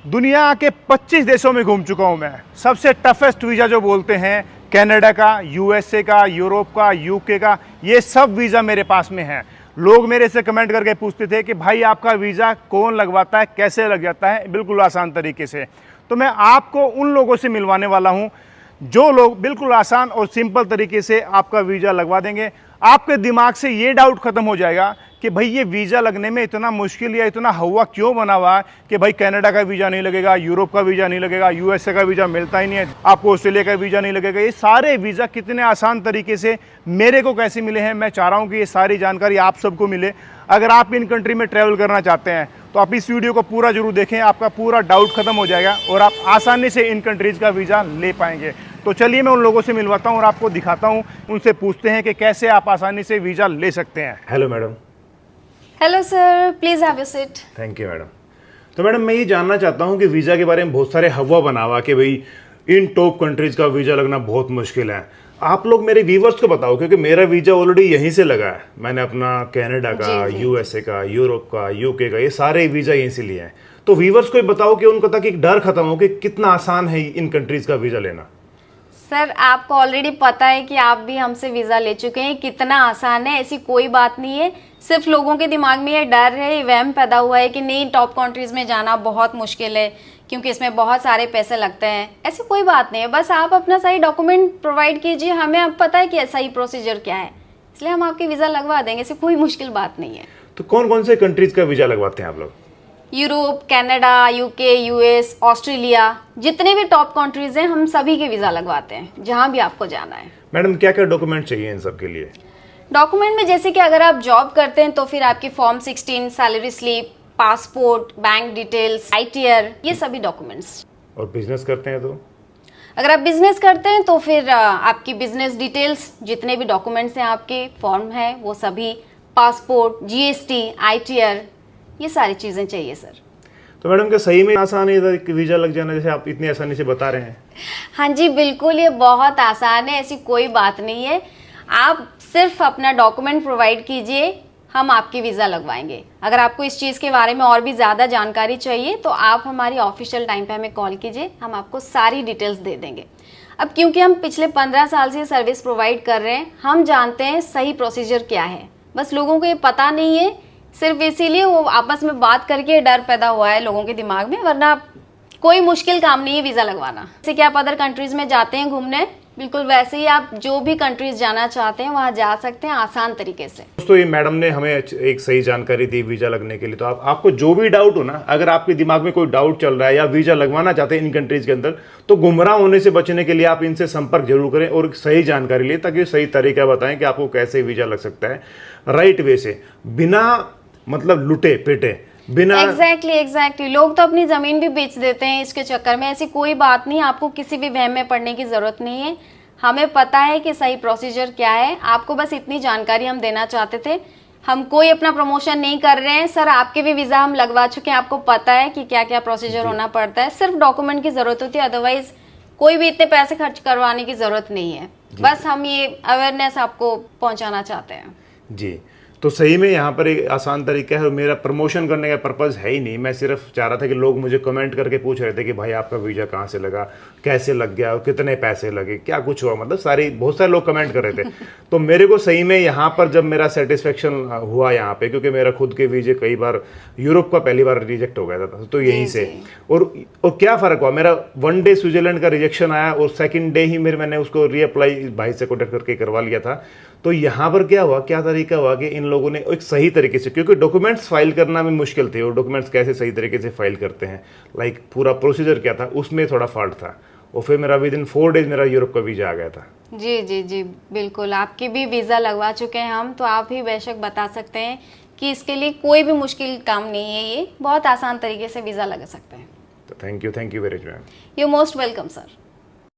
दुनिया के 25 देशों में घूम चुका हूं मैं। सबसे टफेस्ट वीज़ा जो बोलते हैं, कनाडा का, यूएसए का, यूरोप का, यूके का, ये सब वीज़ा मेरे पास में है। लोग मेरे से कमेंट करके पूछते थे कि भाई आपका वीज़ा कौन लगवाता है, कैसे लग जाता है, बिल्कुल आसान तरीके से। तो मैं आपको उन लोगों से मिलवाने वाला हूं जो लोग बिल्कुल आसान और सिंपल तरीके से आपका वीज़ा लगवा देंगे। आपके दिमाग से ये डाउट खत्म हो जाएगा कि भाई ये वीज़ा लगने में इतना मुश्किल या इतना हवा क्यों बना हुआ है कि भाई कनाडा का वीज़ा नहीं लगेगा, यूरोप का वीज़ा नहीं लगेगा, यूएसए का वीज़ा मिलता ही नहीं है, आपको ऑस्ट्रेलिया का वीज़ा नहीं लगेगा। ये सारे वीज़ा कितने आसान तरीके से मेरे को कैसे मिले हैं, मैं चाह रहा हूँ कि ये सारी जानकारी आप सबको मिले। अगर आप इन कंट्री में ट्रैवल करना चाहते हैं तो आप इस वीडियो को पूरा जरूर देखें, आपका पूरा डाउट खत्म हो जाएगा और आप आसानी से इन कंट्रीज़ का वीज़ा ले पाएंगे। तो चलिए मैं उन लोगों से मिलवाता हूँ और आपको दिखाता हूँ, उनसे पूछते हैं कि कैसे आप आसानी से वीज़ा ले सकते हैं। Hello madam. Hello sir, please have your seat. Thank you madam. तो मैडम मैं ये जानना चाहता हूँ कि वीज़ा के बारे में बहुत सारे हवा बना हुआ कि भाई इन टॉप कंट्रीज़ का वीज़ा लगना बहुत मुश्किल है। आप लोग मेरे व्यूवर्स को बताओ, क्योंकि मेरा वीज़ा ऑलरेडी यहीं से लगा है। मैंने अपना कनाडा का, यूएसए का, यूरोप का, यूके का, ये सारे वीज़ा यहीं से लिए हैं। तो व्यूवर्स को बताओ कि उनको तक एक डर खत्म हो कि कितना आसान है इन कंट्रीज़ का वीज़ा लेना। सर, आपको ऑलरेडी पता है कि आप भी हमसे वीज़ा ले चुके हैं, कितना आसान है। ऐसी कोई बात नहीं है, सिर्फ लोगों के दिमाग में ये डर है, वहम पैदा हुआ है कि नहीं टॉप कंट्रीज़ में जाना बहुत मुश्किल है क्योंकि इसमें बहुत सारे पैसे लगते हैं। ऐसी कोई बात नहीं है, बस आप अपना सही डॉक्यूमेंट प्रोवाइड कीजिए, हमें अब पता है कि सही प्रोसीजर क्या है, इसलिए हम आपके वीज़ा लगवा देंगे। ऐसी कोई मुश्किल बात नहीं है। तो कौन कौन से कंट्रीज़ का वीज़ा लगवाते हैं आप लोग? Europe, Canada, UK, US, Australia, जितने भी टॉप कंट्रीज हैं हम सभी के वीज़ा लगवाते हैं, जहां भी आपको जाना है। मैडम क्या क्या डॉक्यूमेंट चाहिए इन सब के लिए? डॉक्यूमेंट में जैसे कि अगर आप जॉब करते हैं तो फिर आपकी form 16, salary slip, passport, bank details, ITR, ये सभी डॉक्यूमेंट्स। और बिजनेस करते हैं तो? अगर आप बिजनेस करते हैं तो फिर आपकी बिजनेस डिटेल्स, जितने भी डॉक्यूमेंट्स हैं आपके, फॉर्म है वो सभी, पासपोर्ट, GST, ITR, ये सारी चीज़ें चाहिए सर। तो मैडम क्या सही में आसान है इधर वीज़ा लग जाना, जैसे आप इतनी आसानी से बता रहे हैं? हाँ जी बिल्कुल, ये बहुत आसान है, ऐसी कोई बात नहीं है। आप सिर्फ अपना डॉक्यूमेंट प्रोवाइड कीजिए, हम आपकी वीज़ा लगवाएंगे। अगर आपको इस चीज़ के बारे में और भी ज़्यादा जानकारी चाहिए तो आप हमारी ऑफिशियल टाइम पे हमें कॉल कीजिए, हम आपको सारी डिटेल्स दे देंगे। अब क्योंकि हम पिछले 15 साल से सर्विस प्रोवाइड कर रहे हैं, हम जानते हैं सही प्रोसीजर क्या है, बस लोगों को ये पता नहीं है, सिर्फ इसीलिए वो आपस में बात करके डर पैदा हुआ है लोगों के दिमाग में, वरना कोई मुश्किल काम नहीं है वीज़ा लगवाना। जैसे कि आप अदर कंट्रीज़ में जाते हैं घूमने, बिल्कुल वैसे ही आप जो भी कंट्रीज जाना चाहते हैं वहाँ जा सकते हैं आसान तरीके से। दोस्तों ये मैडम ने हमें एक सही जानकारी दी वीज़ा लगने के लिए। तो आपको जो भी डाउट हो ना, अगर आपके दिमाग में कोई डाउट चल रहा है या वीज़ा लगवाना चाहते हैं इन कंट्रीज़ के अंदर, तो गुमराह होने से बचने के लिए आप इनसे संपर्क जरूर करें और सही जानकारी लें, ताकि सही तरीका बताएं कि आपको कैसे वीज़ा लग सकता है राइट वे से, बिना मतलब लुटे पिटे, बिना। एग्जैक्टली लोग तो अपनी जमीन भी बेच देते हैं इसके चक्कर में। ऐसी कोई बात नहीं, आपको किसी भी वहम में पड़ने की जरूरत नहीं है, हमें पता है कि सही प्रोसीजर क्या है। आपको बस इतनी जानकारी हम देना चाहते थे, हम कोई अपना प्रमोशन नहीं कर रहे हैं सर। आपके भी वीजा हम लगवा चुके हैं, आपको पता है कि क्या क्या प्रोसीजर होना पड़ता है, सिर्फ डॉक्यूमेंट की जरूरत होती है, अदरवाइज कोई भी इतने पैसे खर्च करवाने की जरूरत नहीं है। बस हम ये अवेयरनेस आपको पहुंचाना चाहते हैं जी। तो सही में यहाँ पर एक आसान तरीका है और मेरा प्रमोशन करने का पर्पज़ है ही नहीं। मैं सिर्फ चाह रहा था कि लोग मुझे कमेंट करके पूछ रहे थे कि भाई आपका वीज़ा कहाँ से लगा, कैसे लग गया और कितने पैसे लगे, क्या कुछ हुआ, मतलब बहुत सारे लोग कमेंट कर रहे थे। तो मेरे को सही में यहाँ पर जब मेरा सेटिस्फेक्शन हुआ यहाँ पे, क्योंकि मेरा खुद के वीज़े कई बार यूरोप का पहली बार रिजेक्ट हो गया था, तो यहीं से और क्या फ़र्क हुआ, मेरा 1 डे स्विट्जरलैंड का रिजेक्शन आया और सेकेंड डे ही मैंने उसको रीअप्लाई भाई से कॉन्टेक्ट करके करवा लिया था। तो यहाँ पर क्या हुआ, क्या तरीका हुआ कि इन लोगों ने एक सही तरीके से, क्योंकि डॉक्यूमेंट्स फाइल करना में मुश्किल थे और डॉक्यूमेंट्स कैसे सही तरीके से फाइल करते हैं, लाइक पूरा प्रोसीजर क्या था, उसमें थोड़ा फॉल्ट था और फिर मेरा विदिन 4 डेज मेरा यूरोप का वीज़ा आ गया था। जी जी जी बिल्कुल, आपकी भी वीज़ा लगवा चुके हैं हम, तो आप ही बेशक बता सकते हैं कि इसके लिए कोई भी मुश्किल काम नहीं है, ये बहुत आसान तरीके से वीज़ा लगा सकते हैं। तो thank you very much ma'am. You most welcome sir.